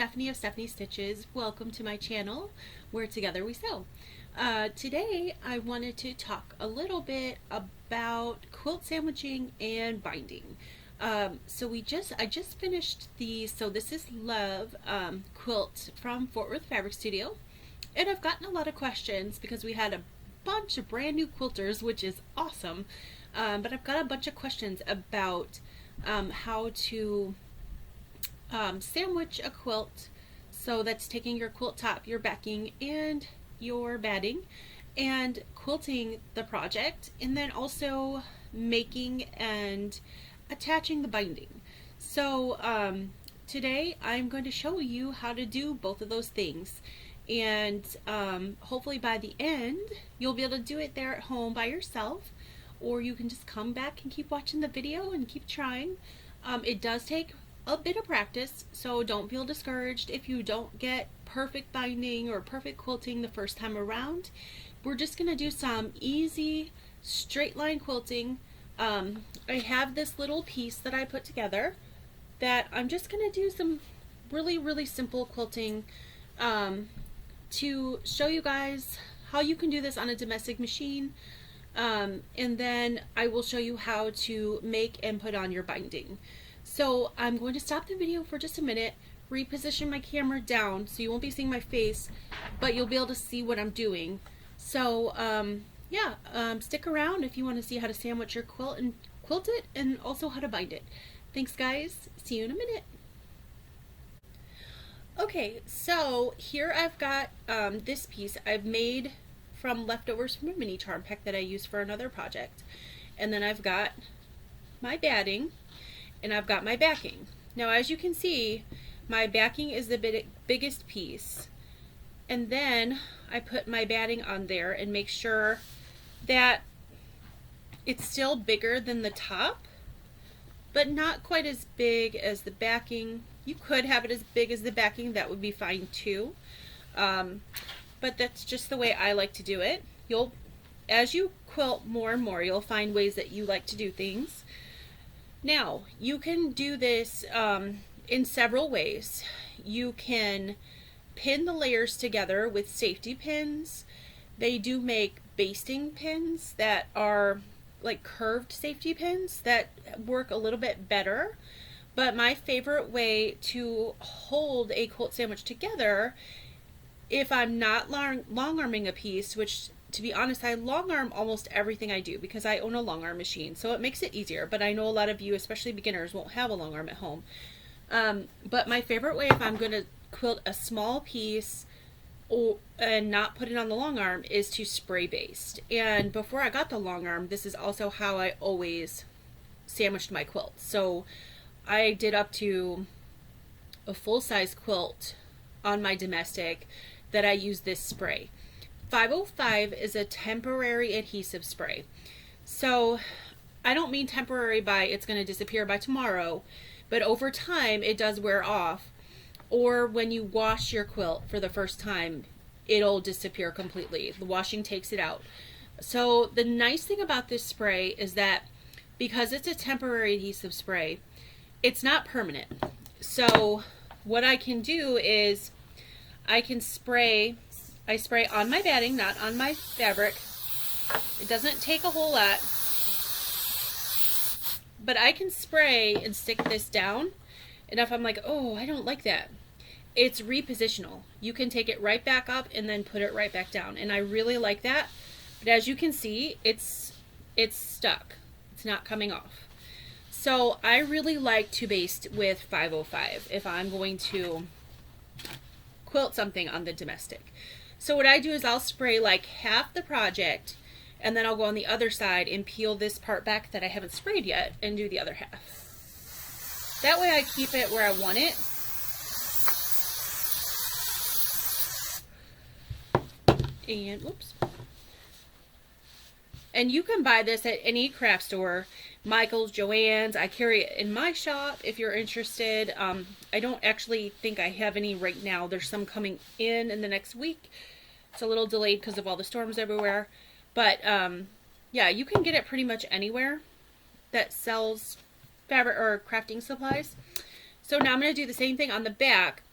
Stephanie of Stephanie Stitches. Welcome to my channel where together we sew. Today I wanted to talk a little bit about quilt sandwiching and binding. I just finished this is Love quilt from Fort Worth Fabric Studio, and I've gotten a lot of questions because we had a bunch of brand new quilters, which is awesome. But I've got a bunch of questions about how to sandwich a quilt, so that's taking your quilt top, your backing, and your batting, and quilting the project, and then also making and attaching the binding. So today I'm going to show you how to do both of those things, and hopefully by the end you'll be able to do it there at home by yourself, or you can just come back and keep watching the video and keep trying. It does take a bit of practice, so don't feel discouraged if you don't get perfect binding or perfect quilting the first time around. We're just going to do some easy straight line quilting. I have this little piece that I put together that I'm just going to do some really simple quilting to show you guys how you can do this on a domestic machine, and then I will show you how to make and put on your binding. So I'm going to stop the video for just a minute, reposition my camera down so you won't be seeing my face, but you'll be able to see what I'm doing. So stick around if you want to see how to sandwich your quilt and quilt it, and also how to bind it. Thanks guys, see you in a minute. Okay, so here I've got this piece I've made from leftovers from a mini charm pack that I used for another project, and then I've got my batting, and I've got my backing. Now as you can see, my backing is the biggest piece, and then I put my batting on there and make sure that it's still bigger than the top, but not quite as big as the backing. You could have it as big as the backing, that would be fine too, but that's just the way I like to do it. As you quilt more and more, you'll find ways that you like to do things. Now, you can do this in several ways. You can pin the layers together with safety pins. They do make basting pins that are like curved safety pins that work a little bit better. But my favorite way to hold a quilt sandwich together, if I'm not long arming a piece, which to be honest, I long arm almost everything I do because I own a long arm machine, so it makes it easier. But I know a lot of you, especially beginners, won't have a long arm at home. But my favorite way, if I'm going to quilt a small piece and not put it on the long arm, is to spray baste. And before I got the long arm, this is also how I always sandwiched my quilt. So I did up to a full-size quilt on my domestic that I used this spray. 505 is a temporary adhesive spray. So I don't mean temporary by it's going to disappear by tomorrow, but over time it does wear off, or when you wash your quilt for the first time, it'll disappear completely. The washing takes it out. So the nice thing about this spray is that because it's a temporary adhesive spray, it's not permanent. So what I can do is I spray on my batting, not on my fabric. It doesn't take a whole lot, but I can spray and stick this down, and if I'm like, oh, I don't like that, it's repositional. You can take it right back up and then put it right back down, and I really like that. But as you can see, it's stuck. It's not coming off. So I really like to baste with 505 if I'm going to quilt something on the domestic. So what I do is I'll spray like half the project, and then I'll go on the other side and peel this part back that I haven't sprayed yet and do the other half. That way I keep it where I want it. And whoops. And you can buy this at any craft store, Michael's, Joann's. I carry it in my shop if you're interested. I don't actually think I have any right now. There's some coming in the next week. It's a little delayed because of all the storms everywhere. But yeah, you can get it pretty much anywhere that sells fabric or crafting supplies. So now I'm going to do the same thing on the back.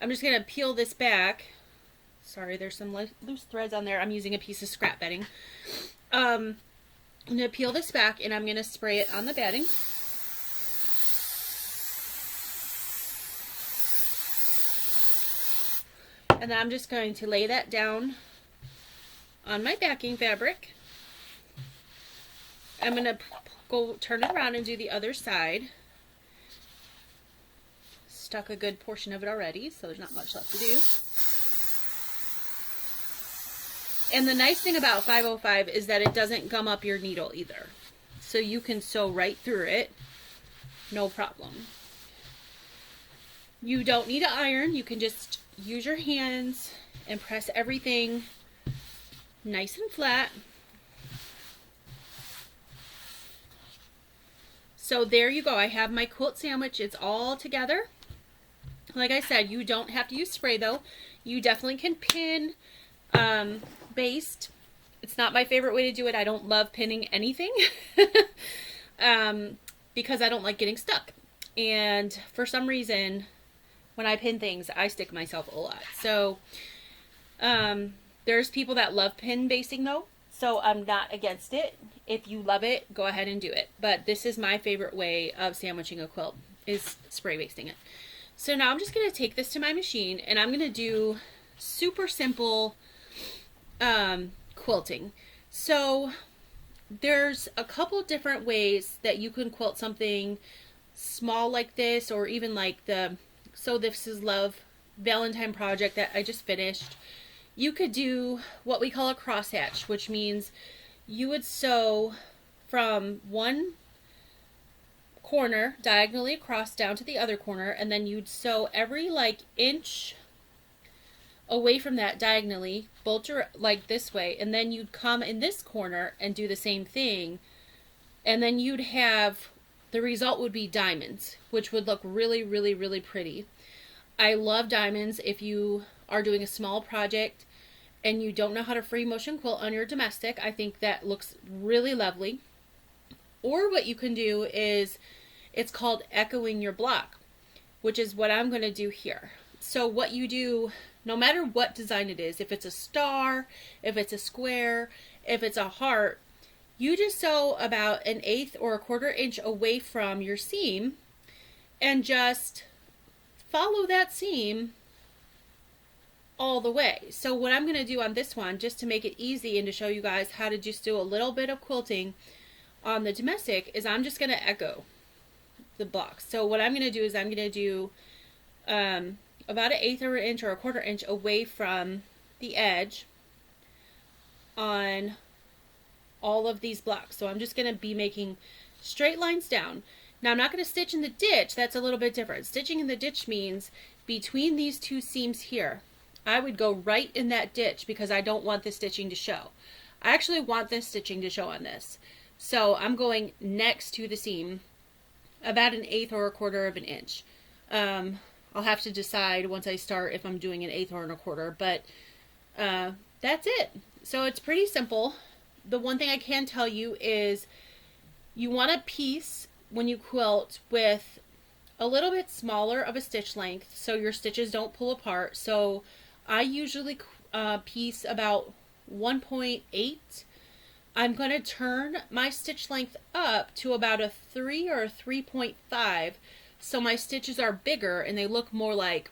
I'm just going to peel this back. Sorry, there's some loose threads on there. I'm using a piece of scrap bedding. I'm going to peel this back and I'm going to spray it on the batting. And then I'm just going to lay that down on my backing fabric. I'm going to go turn it around and do the other side. Stuck a good portion of it already, so there's not much left to do. And the nice thing about 505 is that it doesn't gum up your needle either. So you can sew right through it, no problem. You don't need to iron, you can just use your hands and press everything nice and flat. So there you go. I have my quilt sandwich. It's all together. Like I said, you don't have to use spray though. You definitely can pin, baste. It's not my favorite way to do it. I don't love pinning anything because I don't like getting stuck. And for some reason, when I pin things, I stick myself a lot. So there's people that love pin basting though. So I'm not against it. If you love it, go ahead and do it. But this is my favorite way of sandwiching a quilt, is spray basting it. So now I'm just going to take this to my machine and I'm going to do super simple quilting. So there's a couple different ways that you can quilt something small like this, or even like the So This Is Love Valentine project that I just finished. You could do what we call a crosshatch, which means you would sew from one corner diagonally across down to the other corner, and then you'd sew every like inch away from that diagonally, bolt your like this way, and then you'd come in this corner and do the same thing, and then you'd have, the result would be diamonds, which would look really, really, really pretty. I love diamonds. If you are doing a small project and you don't know how to free motion quilt on your domestic, I think that looks really lovely. Or what you can do is, it's called echoing your block, which is what I'm going to do here. So what you do, no matter what design it is, if it's a star, if it's a square, if it's a heart, you just sew about 1/8 or 1/4 inch away from your seam and just follow that seam all the way. So what I'm going to do on this one, just to make it easy and to show you guys how to just do a little bit of quilting on the domestic, is I'm just going to echo the blocks. So what I'm going to do is I'm going to do about 1/8 or 1 inch or 1/4 inch away from the edge on all of these blocks. So I'm just going to be making straight lines down. Now I'm not going to stitch in the ditch. That's a little bit different. Stitching in the ditch means between these two seams here, I would go right in that ditch because I don't want the stitching to show. I actually want this stitching to show on this. So I'm going next to the seam about 1/8 or 1/4 of an inch. I'll have to decide once I start if I'm doing 1/8 or 1/4, but that's it. So it's pretty simple. The one thing I can tell you is you want a piece when you quilt with a little bit smaller of a stitch length so your stitches don't pull apart. So I usually piece about 1.8. I'm going to turn my stitch length up to about a 3 or a 3.5 so my stitches are bigger and they look more like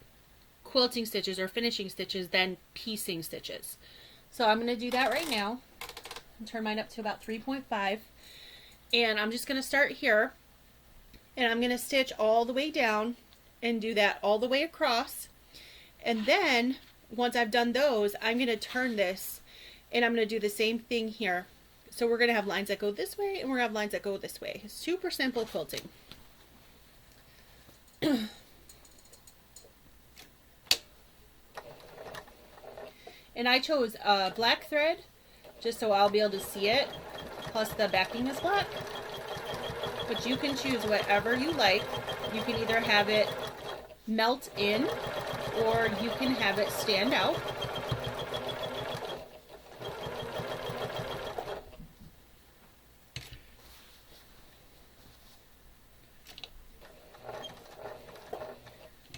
quilting stitches or finishing stitches than piecing stitches. So I'm going to do that right now and turn mine up to about 3.5, and I'm just going to start here and I'm going to stitch all the way down and do that all the way across, and then once I've done those, I'm going to turn this and I'm going to do the same thing here. So we're going to have lines that go this way and we're going to have lines that go this way. Super simple quilting. And I chose black thread just so I'll be able to see it, plus the backing is black. But you can choose whatever you like. You can either have it melt in or you can have it stand out.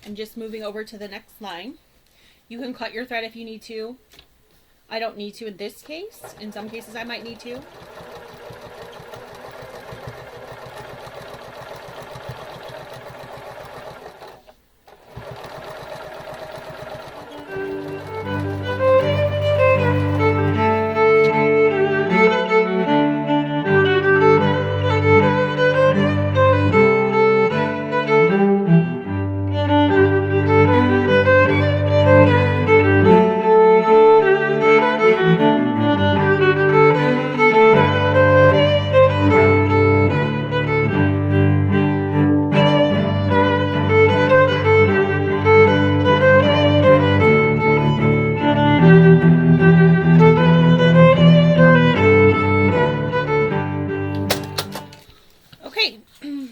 I'm just moving over to the next line. You can cut your thread if you need to. I don't need to in this case. In some cases I might need to. Okay,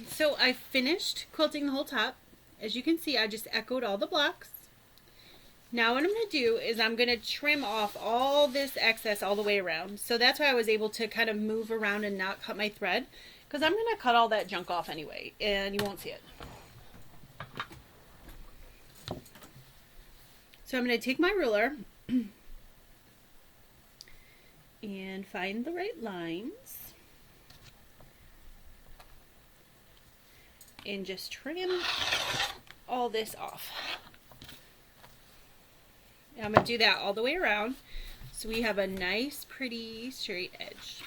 so I finished quilting the whole top. As you can see, I just echoed all the blocks. Now what I'm going to do is I'm going to trim off all this excess all the way around. So that's why I was able to kind of move around and not cut my thread, because I'm going to cut all that junk off anyway, and you won't see it. So I'm going to take my ruler and find the right lines and just trim all this off. And I'm going to do that all the way around so we have a nice pretty straight edge.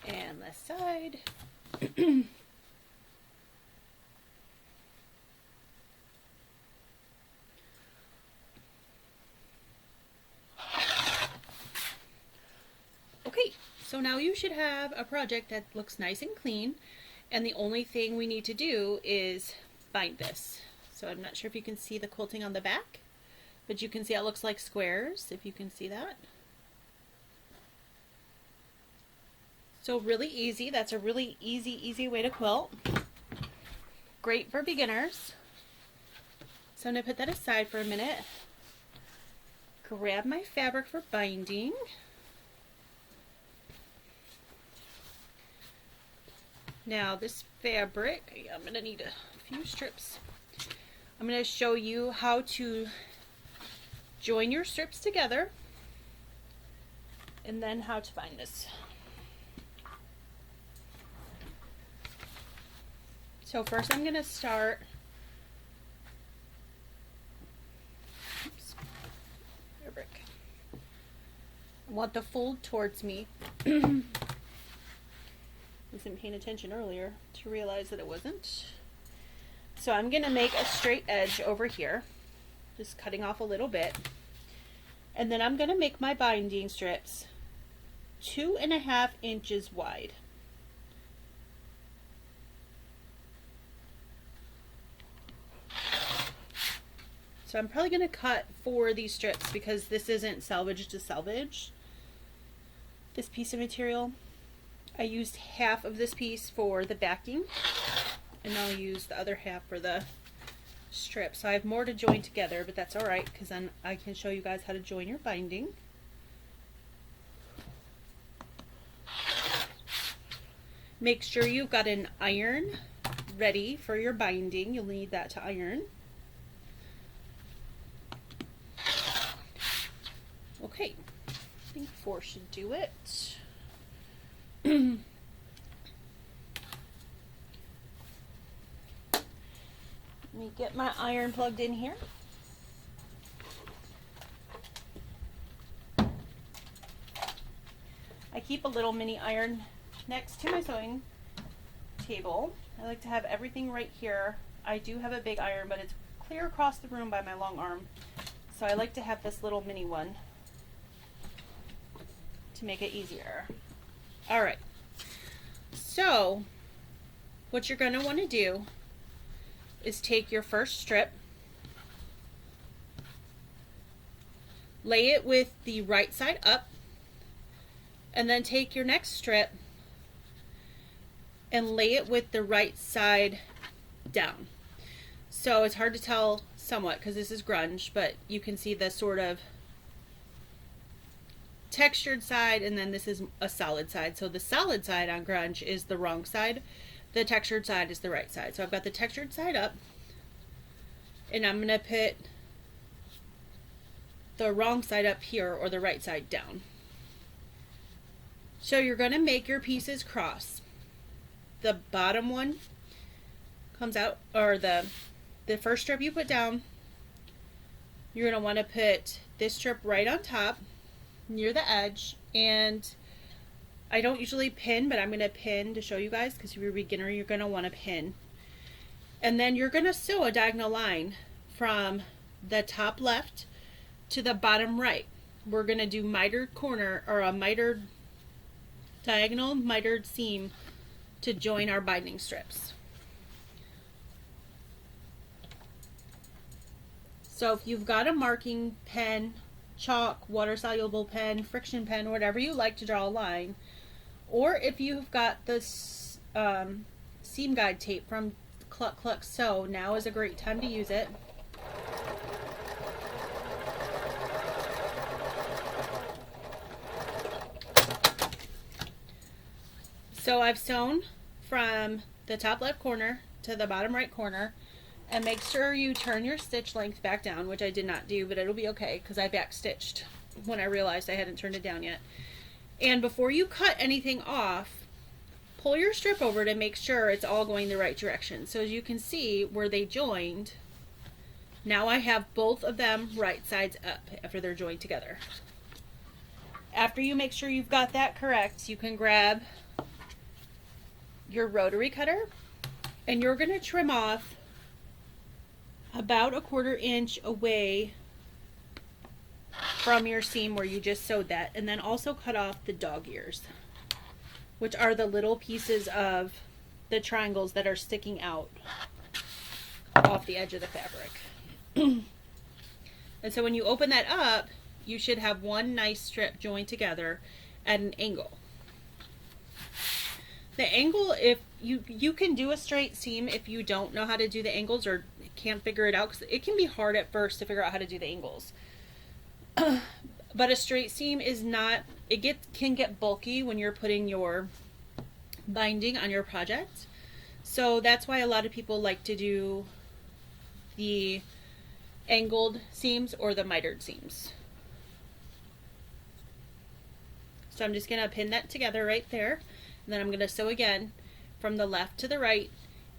And left side. Okay, so now you should have a project that looks nice and clean, and the only thing we need to do is bind this. So I'm not sure if you can see the quilting on the back, but you can see it looks like squares, if you can see that. So really easy. That's a really easy way to quilt. Great for beginners. So I'm going to put that aside for a minute. Grab my fabric for binding. Now this fabric, I'm going to need a few strips. I'm going to show you how to join your strips together and then how to bind this. So first I'm going to start, fabric. I want the fold towards me. I wasn't paying attention earlier to realize that it wasn't. So I'm going to make a straight edge over here, just cutting off a little bit. And then I'm going to make my binding strips 2.5 inches wide. So I'm probably going to cut 4 of these strips because this isn't salvage to salvage, this piece of material. I used half of this piece for the backing, and I'll use the other half for the strip. So I have more to join together, but that's alright because then I can show you guys how to join your binding. Make sure you've got an iron ready for your binding. You'll need that to iron. Okay, I think 4 should do it. Let me get my iron plugged in here. I keep a little mini iron next to my sewing table. I like to have everything right here. I do have a big iron, but it's clear across the room by my long arm. So I like to have this little mini one to make it easier. Alright, so what you're going to want to do is take your first strip, lay it with the right side up, and then take your next strip and lay it with the right side down. So it's hard to tell somewhat because this is grunge, but you can see the sort of textured side, and then this is a solid side. So the solid side on grunge is the wrong side. The textured side is the right side. So I've got the textured side up, and I'm going to put the wrong side up here, or the right side down. So you're going to make your pieces cross. The bottom one comes out, or the first strip you put down, you're going to want to put this strip right on top near the edge. And I don't usually pin, but I'm going to pin to show you guys, because if you're a beginner, you're going to want to pin. And then you're going to sew a diagonal line from the top left to the bottom right. We're going to do mitered corner, or a mitered diagonal mitered seam to join our binding strips. So if you've got a marking pen, chalk, water soluble pen, friction pen, whatever you like to draw a line, or if you've got this seam guide tape from Cluck Cluck Sew, now is a great time to use it. So I've sewn from the top left corner to the bottom right corner, and make sure you turn your stitch length back down, which I did not do, but it'll be okay because I back stitched when I realized I hadn't turned it down yet. And before you cut anything off, pull your strip over to make sure it's all going the right direction. So as you can see where they joined, now I have both of them right sides up after they're joined together. After you make sure you've got that correct, you can grab your rotary cutter, and you're going to trim off about 1/4 inch away from your seam where you just sewed that, and then also cut off the dog ears, which are the little pieces of the triangles that are sticking out off the edge of the fabric. And so when you open that up, you should have one nice strip joined together at an angle. The angle, if you can do a straight seam if you don't know how to do the angles or can't figure it out, because it can be hard at first to figure out how to do the angles. But a straight seam is not, can get bulky when you're putting your binding on your project. So that's why a lot of people like to do the angled seams or the mitered seams. So I'm just going to pin that together right there. And then I'm going to sew again from the left to the right.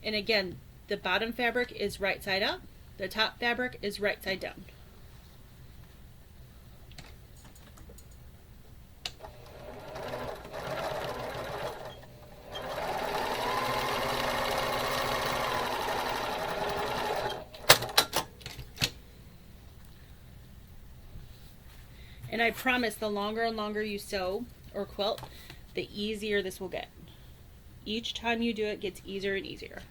And again, the bottom fabric is right side up. The top fabric is right side down. And I promise, the longer and longer you sew or quilt, the easier this will get. Each time you do it gets easier and easier.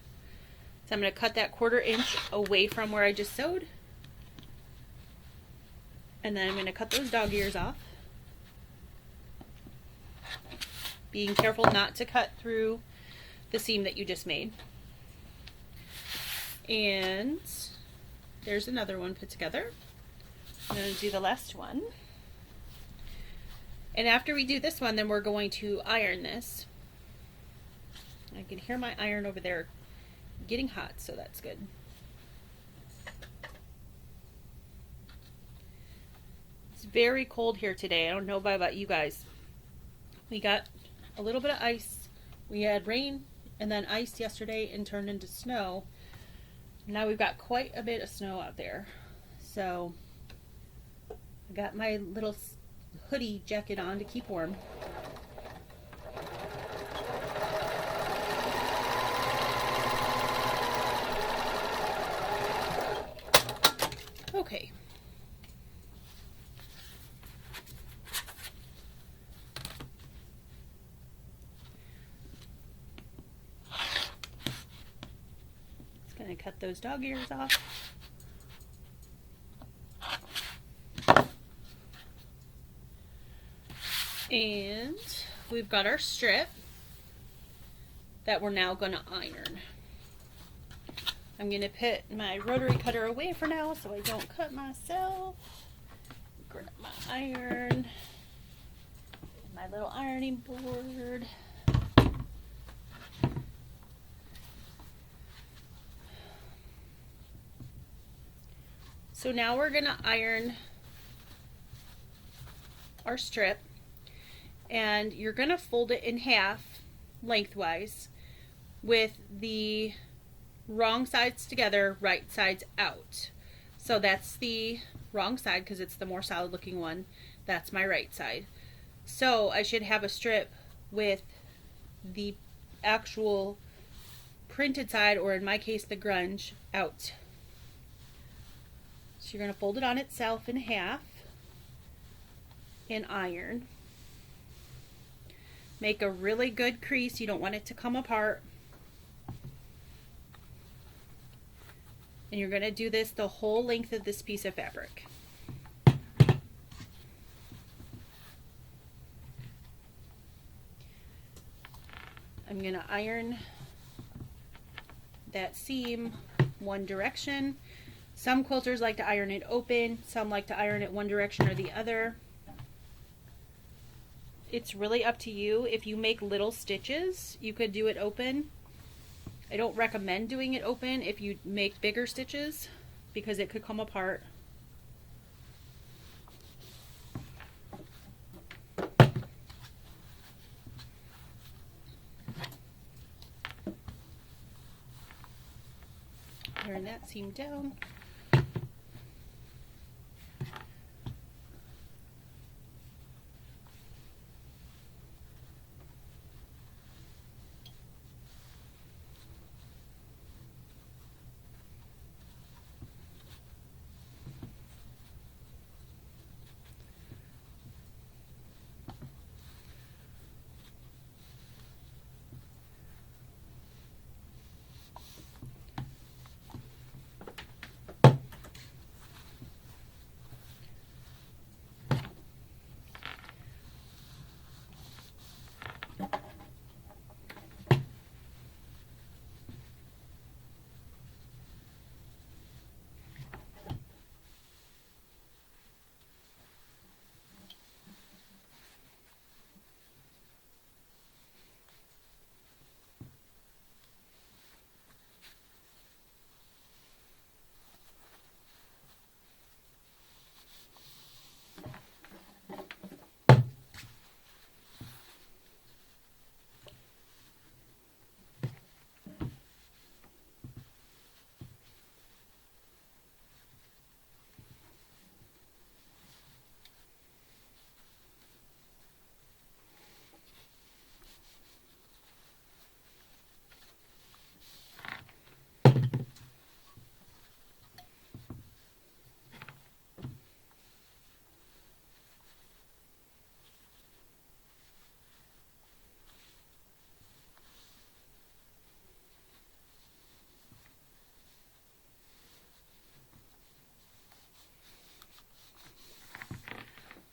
So I'm going to cut that 1/4 inch away from where I just sewed. And then I'm going to cut those dog ears off. Being careful not to cut through the seam that you just made. And there's another one put together. I'm going to do the last one. And after we do this one, then we're going to iron this. I can hear my iron over there getting hot, so that's good. It's very cold here today. I don't know about you guys. We got a little bit of ice. We had rain and then ice yesterday and turned into snow. Now we've got quite a bit of snow out there. So I got my little hoodie jacket on to keep warm. Okay. Just going to cut those dog ears off. And we've got our strip that we're now going to iron. I'm going to put my rotary cutter away for now so I don't cut myself. Grab my iron, my little ironing board. So now we're going to iron our strip, and you're going to fold it in half lengthwise with the wrong sides together, right sides out. So that's the wrong side because it's the more solid looking one. That's my right side. So I should have a strip with the actual printed side, or in my case the grunge, out. So you're going to fold it on itself in half and iron. Make a really good crease. You don't want it to come apart. And you're going to do this the whole length of this piece of fabric. I'm going to iron that seam one direction. Some quilters like to iron it open, some like to iron it one direction or the other. It's really up to you. If you make little stitches, you could do it open. I don't recommend doing it open if you make bigger stitches because it could come apart. Iron that seam down.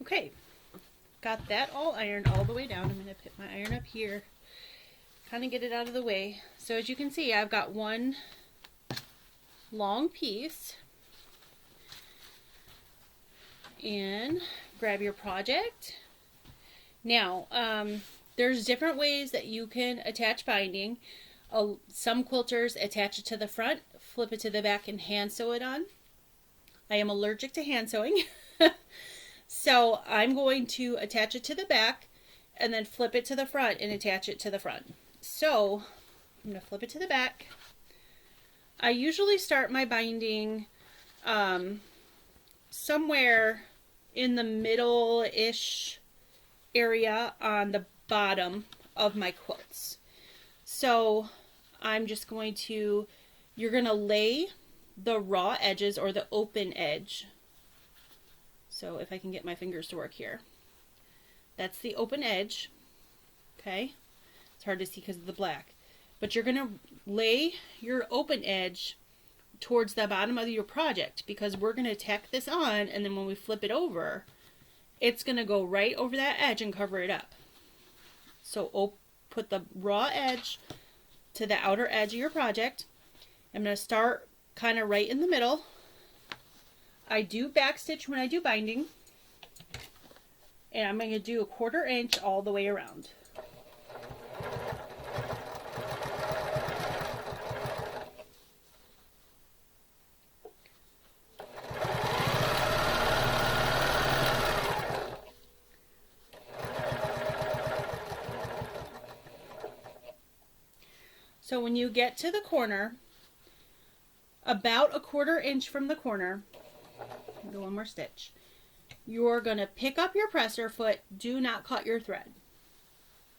Okay, got that all ironed all the way down. I'm going to put my iron up here, kind of get it out of the way. So as you can see, I've got one long piece. And grab your project. Now, there's different ways that you can attach binding. Some quilters attach it to the front, flip it to the back, and hand sew it on. I am allergic to hand sewing. So I'm going to attach it to the back and then flip it to the front and attach it to the front. So I'm going to flip it to the back. I usually start my binding somewhere in the middle-ish area on the bottom of my quilts. So I'm just going to, you're going to lay the raw edges or the open edge. So if I can get my fingers to work here. That's the open edge. Okay. It's hard to see because of the black. But you're going to lay your open edge towards the bottom of your project, because we're going to tack this on, and then when we flip it over, it's going to go right over that edge and cover it up. So put the raw edge to the outer edge of your project. I'm going to start kind of right in the middle. I do backstitch when I do binding, and I'm going to do 1/4 inch all the way around. So when you get to the corner, about 1/4 inch from the corner, do one more stitch, you're going to pick up your presser foot. Do not cut your thread.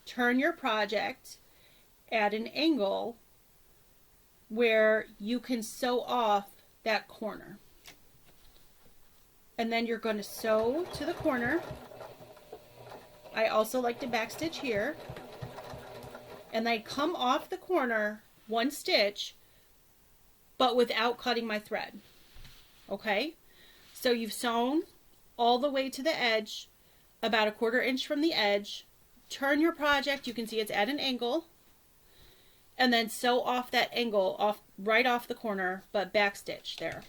Turn your project at an angle where you can sew off that corner. And then you're going to sew to the corner. I also like to backstitch here. And I come off the corner 1 stitch, but without cutting my thread. Okay? So you've sewn all the way to the edge, about 1/4 inch from the edge. Turn your project, you can see it's at an angle, and then sew off that angle right off the corner, but backstitch there.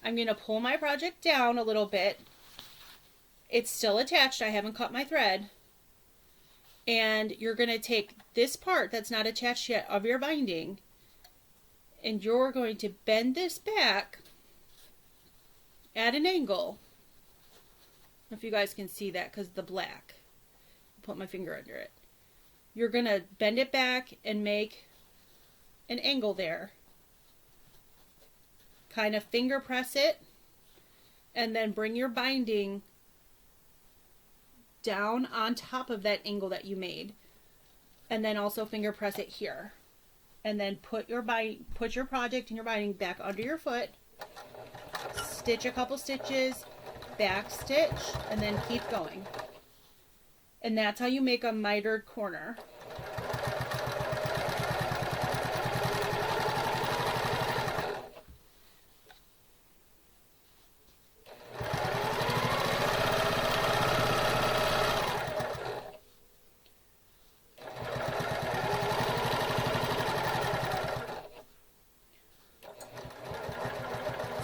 I'm going to pull my project down a little bit. It's still attached, I haven't cut my thread. And you're going to take this part that's not attached yet of your binding, and you're going to bend this back at an angle. I don't know if you guys can see that because the black. I'll put my finger under it. You're going to bend it back and make an angle there. Kind of finger press it, and then bring your binding down on top of that angle that you made, and then also finger press it here, and then put your project and your binding back under your foot, stitch a couple stitches, back stitch, and then keep going. And that's how you make a mitered corner.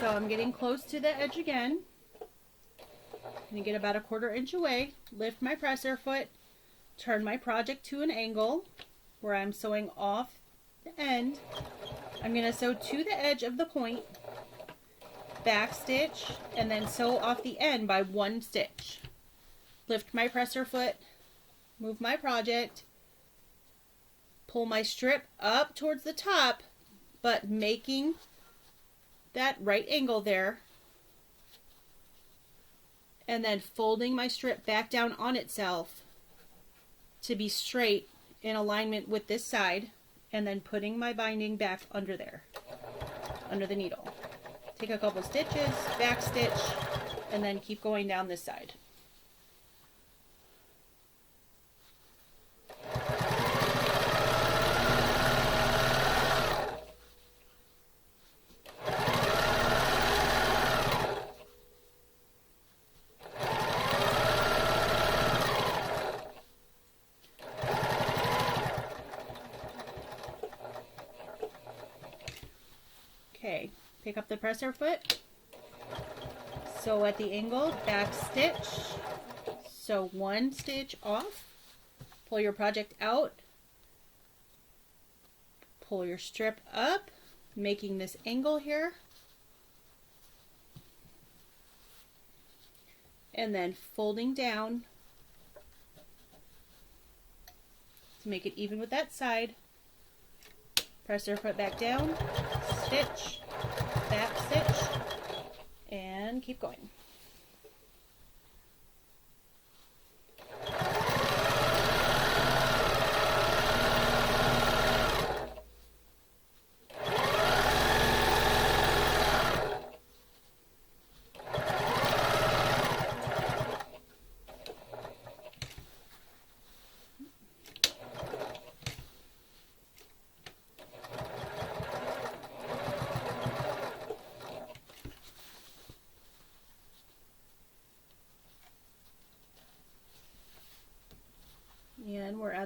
So I'm getting close to the edge again. I'm going to get about 1/4 inch away, lift my presser foot, turn my project to an angle where I'm sewing off the end. I'm going to sew to the edge of the point, back stitch, and then sew off the end by 1 stitch. Lift my presser foot, move my project, pull my strip up towards the top, but making that right angle there, and then folding my strip back down on itself to be straight in alignment with this side, and then putting my binding back under there, under the needle. Take a couple stitches, back stitch, and then keep going down this side. Okay, pick up the presser foot, sew at the angle, back stitch, sew 1 stitch off, pull your project out, pull your strip up, making this angle here, and then folding down to make it even with that side. Presser foot back down, stitch, back stitch, and keep going.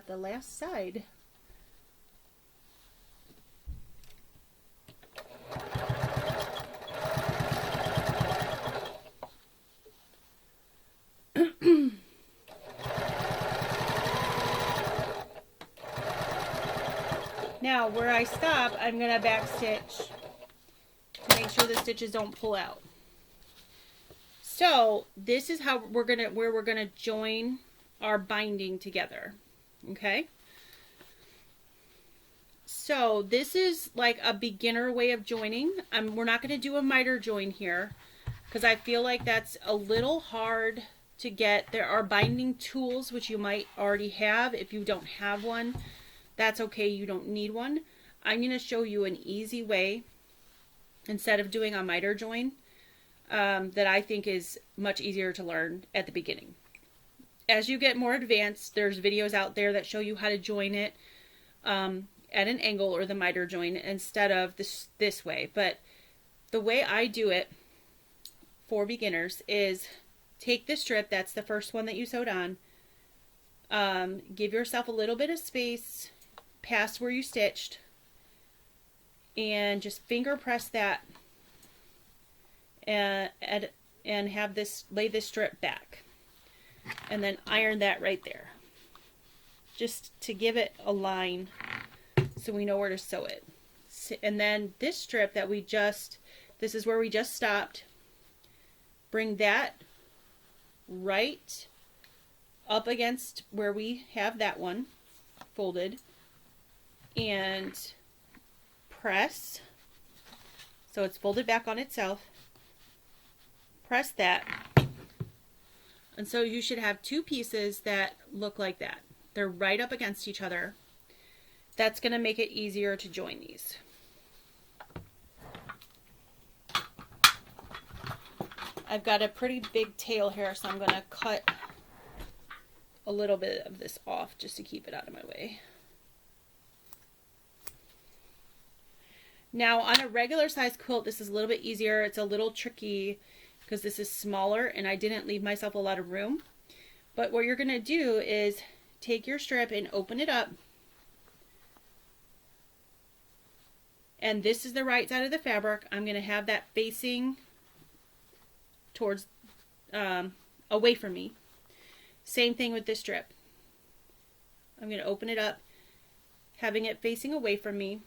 the last side. Now where I stop, I'm going to back stitch to make sure the stitches don't pull out. So this is how where we're gonna join our binding together. Okay. So this is like a beginner way of joining. We're not gonna do a miter join here because I feel like that's a little hard to get. There are binding tools which you might already have. If you don't have one, that's okay. You don't need one. I'm gonna show you an easy way instead of doing a miter join. That I think is much easier to learn at the beginning. As you get more advanced, there's videos out there that show you how to join it at an angle or the miter join instead of this way. But the way I do it for beginners is take the strip, that's the first one that you sewed on, give yourself a little bit of space past where you stitched, and just finger press that and have this, lay this strip back, and then iron that right there, just to give it a line so we know where to sew it. And then this strip that this is where we just stopped, bring that right up against where we have that one folded and press so it's folded back on itself. Press that, and so you should have two pieces that look like that. They're right up against each other. That's going to make it easier to join these. I've got a pretty big tail here, so I'm going to cut a little bit of this off just to keep it out of my way. Now on a regular size quilt, this is a little bit easier. It's a little tricky because this is smaller and I didn't leave myself a lot of room. But what you're going to do is take your strip and open it up. And this is the right side of the fabric. I'm going to have that facing towards, away from me. Same thing with this strip. I'm going to open it up, having it facing away from me.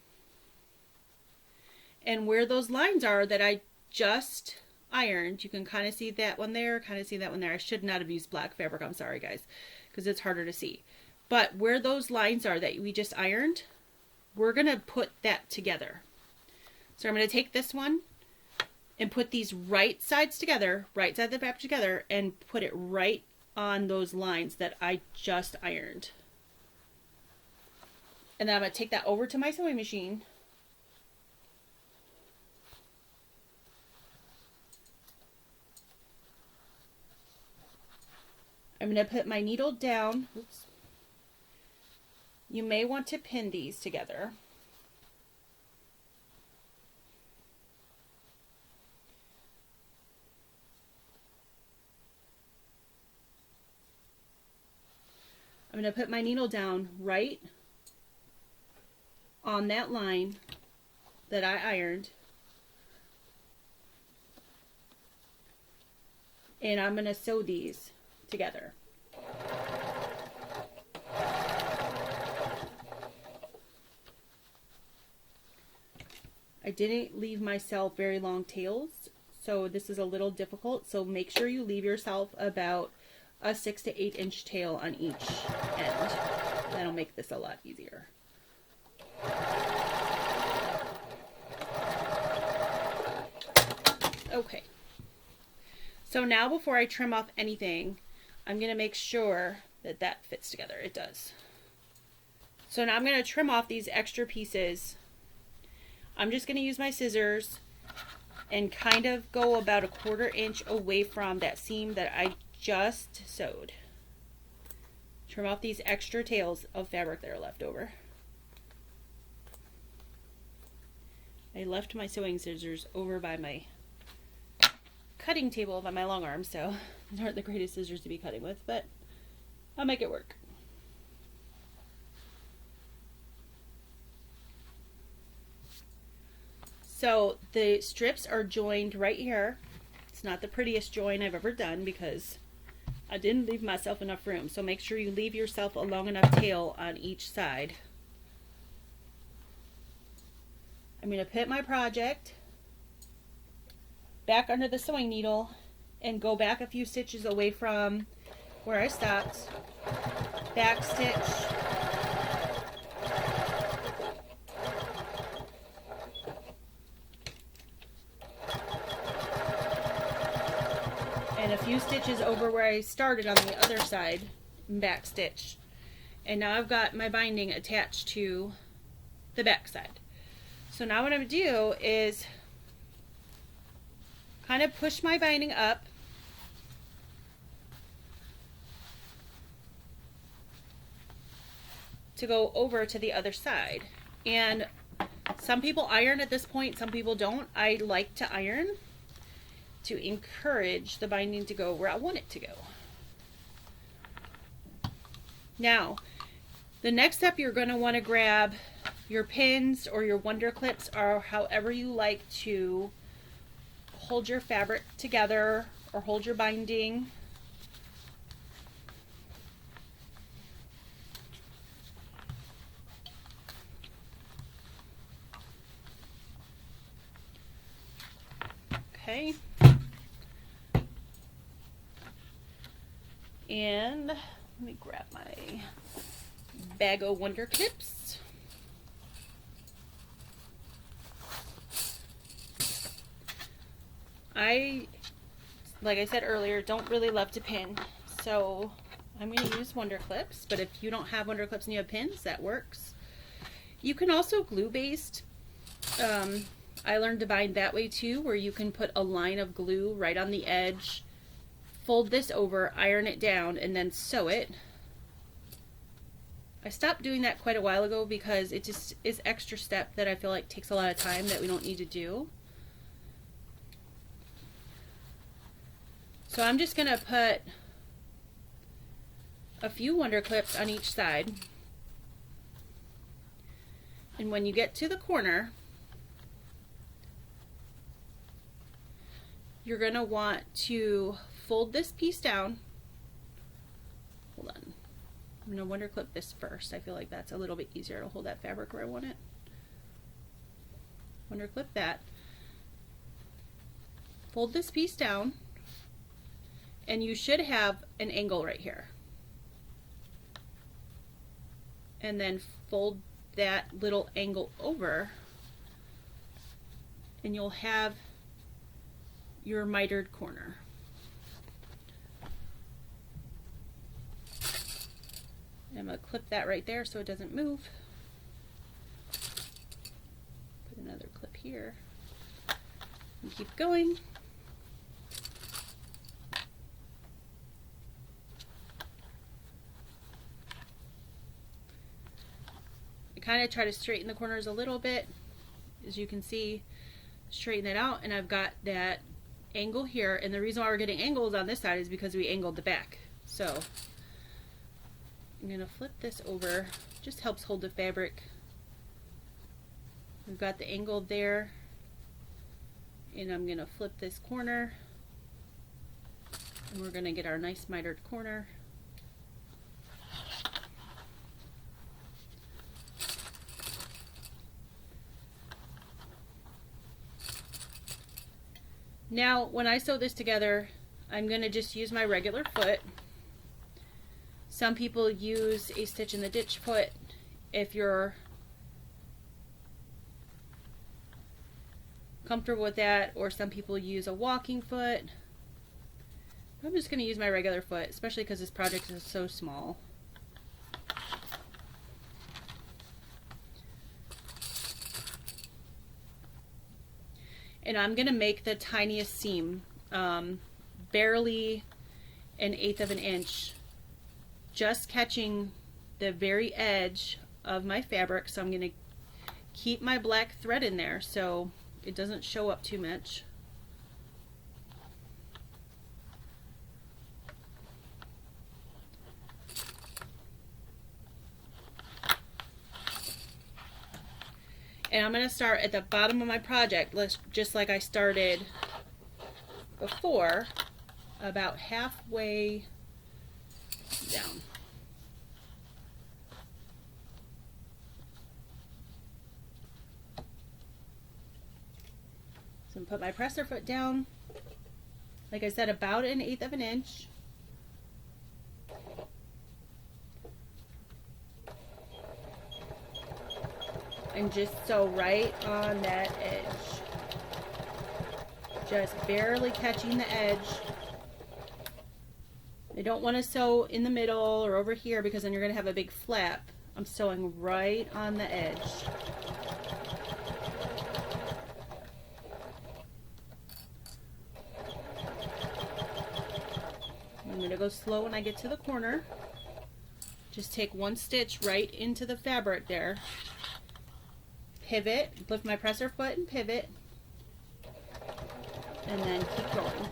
And where those lines are that I just ironed, you can kind of see that one there, kind of see that one there. I should not have used black fabric, I'm sorry guys, because it's harder to see. But where those lines are that we just ironed, we're going to put that together. So I'm going to take this one and put these right sides together, right side of the fabric together, and put it right on those lines that I just ironed. And then I'm going to take that over to my sewing machine. I'm going to put my needle down. Oops. You may want to pin these together. I'm going to put my needle down right on that line that I ironed. And I'm going to sew these together. I didn't leave myself very long tails, so this is a little difficult, so make sure you leave yourself about a 6 to 8 inch tail on each end. That'll make this a lot easier. Okay, so now before I trim off anything, I'm going to make sure that that fits together. It does. So now I'm going to trim off these extra pieces. I'm just going to use my scissors and kind of go about a 1/4 inch away from that seam that I just sewed. Trim off these extra tails of fabric that are left over. I left my sewing scissors over by my cutting table by my long arm, so these aren't the greatest scissors to be cutting with, but I'll make it work. So the strips are joined right here. It's not the prettiest join I've ever done because I didn't leave myself enough room. So make sure you leave yourself a long enough tail on each side. I'm going to put my project back under the sewing needle and go back a few stitches away from where I stopped. Back stitch. And a few stitches over where I started on the other side and back stitch. And now I've got my binding attached to the back side. So now what I'm going to do is kind of push my binding up to go over to the other side. And some people iron at this point, some people don't. I like to iron to encourage the binding to go where I want it to go. Now, the next step, you're going to want to grab your pins or your wonder clips or however you like to hold your fabric together or hold your binding. Okay. And let me grab my bag of wonder clips. Like I said earlier, don't really love to pin, so I'm going to use wonder clips, but if you don't have wonder clips and you have pins, that works. You can also glue based. I learned to bind that way too, where you can put a line of glue right on the edge, fold this over, iron it down, and then sew it. I stopped doing that quite a while ago because it just is extra step that I feel like takes a lot of time that we don't need to do. So I'm just going to put a few wonder clips on each side. And when you get to the corner, you're going to want to fold this piece down. Hold on. I'm going to wonder clip this first. I feel like that's a little bit easier to hold that fabric where I want it. Wonder clip that. Fold this piece down. And you should have an angle right here. And then fold that little angle over, and you'll have your mitered corner. I'm going to clip that right there so it doesn't move. Put another clip here and keep going. Kind of try to straighten the corners a little bit, as you can see, straighten it out, and I've got that angle here, and the reason why we're getting angles on this side is because we angled the back. So I'm going to flip this over, just helps hold the fabric. We've got the angle there, and I'm going to flip this corner, and we're going to get our nice mitered corner. Now, when I sew this together, I'm going to just use my regular foot. Some people use a stitch in the ditch foot if you're comfortable with that, or some people use a walking foot. I'm just going to use my regular foot, especially because this project is so small. And I'm going to make the tiniest seam, barely 1/8 of an inch, just catching the very edge of my fabric. So I'm going to keep my black thread in there so it doesn't show up too much. And I'm going to start at the bottom of my project, just like I started before, about halfway down. So I'm going to put my presser foot down, like I said, about 1/8 of an inch. And just sew right on that edge. Just barely catching the edge. I don't want to sew in the middle or over here because then you're going to have a big flap. I'm sewing right on the edge. I'm going to go slow when I get to the corner. Just take one stitch right into the fabric there. Pivot, lift my presser foot and pivot, and then keep going.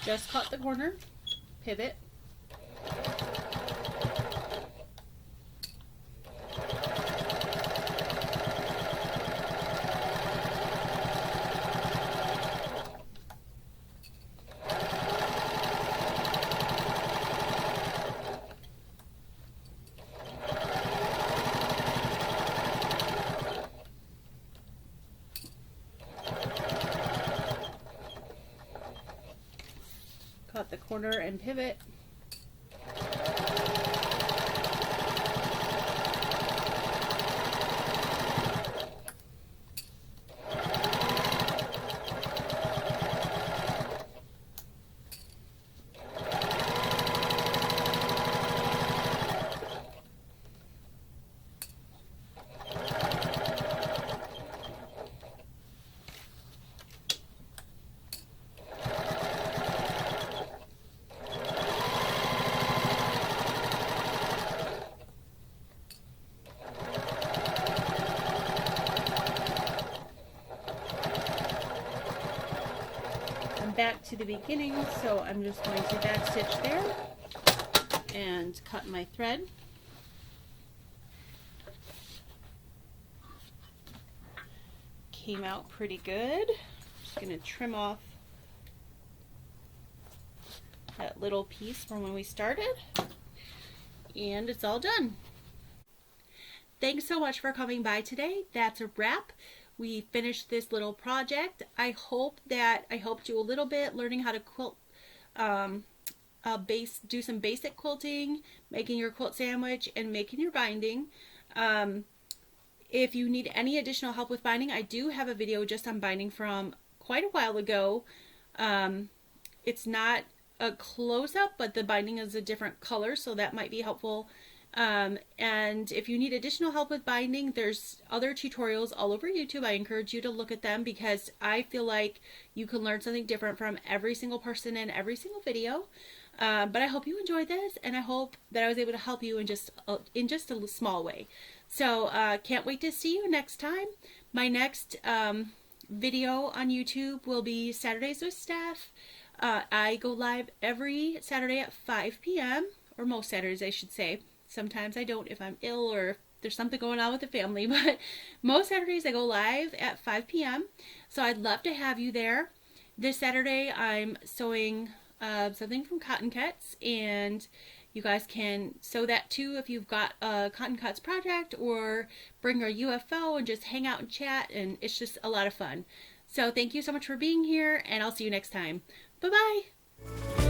Just cut the corner, pivot, cut the corner and pivot. Back to the beginning, so I'm just going to back stitch there and cut my thread. Came out pretty good. Just going to trim off that little piece from when we started, and it's all done. Thanks so much for coming by today. That's a wrap. We finished this little project. I hope that I helped you a little bit learning how to quilt, do some basic quilting, making your quilt sandwich, and making your binding. If you need any additional help with binding, I do have a video just on binding from quite a while ago. It's not a close-up, but the binding is a different color, so that might be helpful. And if you need additional help with binding, there's other tutorials all over YouTube. I encourage you to look at them because I feel like you can learn something different from every single person in every single video. But I hope you enjoyed this, and I hope that I was able to help you in just a small way. So can't wait to see you next time. My next video on YouTube will be Saturdays with Steph. I go live every Saturday at 5 p.m. or most Saturdays, I should say. Sometimes I don't if I'm ill or if there's something going on with the family, but most Saturdays I go live at 5 p.m. So I'd love to have you there. This Saturday I'm sewing something from Cotton Cuts, and you guys can sew that too if you've got a Cotton Cuts project, or bring your UFO and just hang out and chat, and it's just a lot of fun. So thank you so much for being here, and I'll see you next time. Bye-bye!